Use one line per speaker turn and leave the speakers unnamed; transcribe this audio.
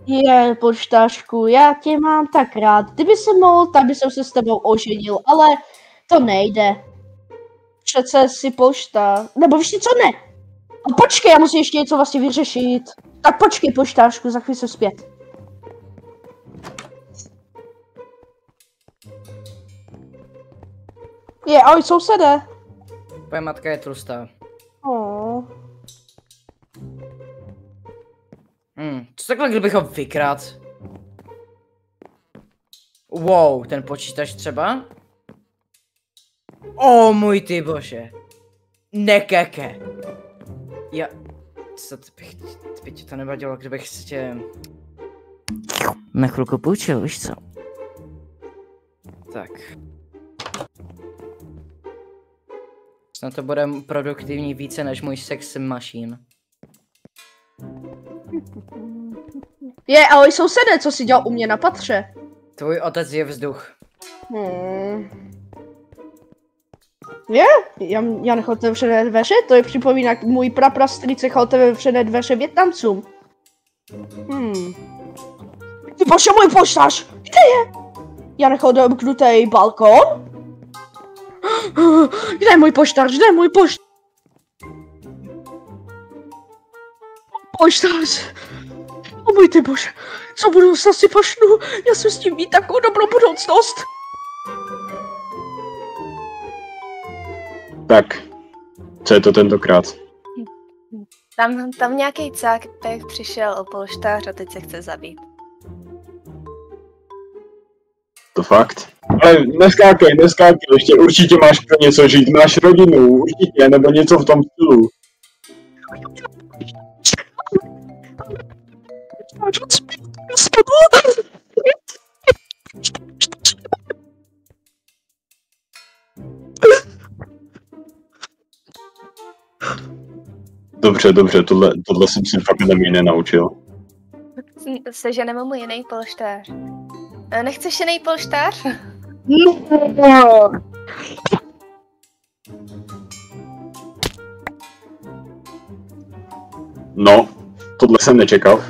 Je, poštářku, já tě mám tak rád. Kdyby jsem mohl, tak bych se s tebou oženil, ale to nejde. Přece si pošta. Nebo víš co, ne? A počkej, já musím ještě něco vlastně vyřešit. Tak počkej, poštářku, za chvíli jsem zpět. Je, ahoj sousede.
Tvoje matka je tlustá.
Oh.
Co takhle, kdybych ho vykrát? Wow, ten počítač třeba? O můj ty bože. Nekeke. Co by ti to nevadilo, kdybych si tě na chvilku půjčil, víš co? Tak. Snad to bude produktivní více než můj sex machine.
Je, ahoj sousede, co jsi dělal u mě na patře?
Tvůj otec je vzduch.
Je? Já nechal otevřené dveře? To je připomíná, můj prastrýc nechal otevřené dveře Vietnamcům. Ty bože, můj poštář! Kde je? Já nechal domknutý balkon? Kde je můj poštář? Kde je můj poštář? Poštář! O můj ty bože, co budoucnost si pošlu? Já jsem s tím mít takovou dobrou budoucnost.
Tak, co je to tentokrát?
Tam nějaký cápek přišel o polštář a teď se chce zabít.
To fakt? Ale neskákej, ještě určitě máš pro něco žít, máš rodinu, určitě, nebo něco v tom stylu. Dobře, tohle jsem si fakt ode mě nenaučil.
Seženeme mu jiný polštář. Nechceš jiný polštář?
No, tohle jsem nečekal.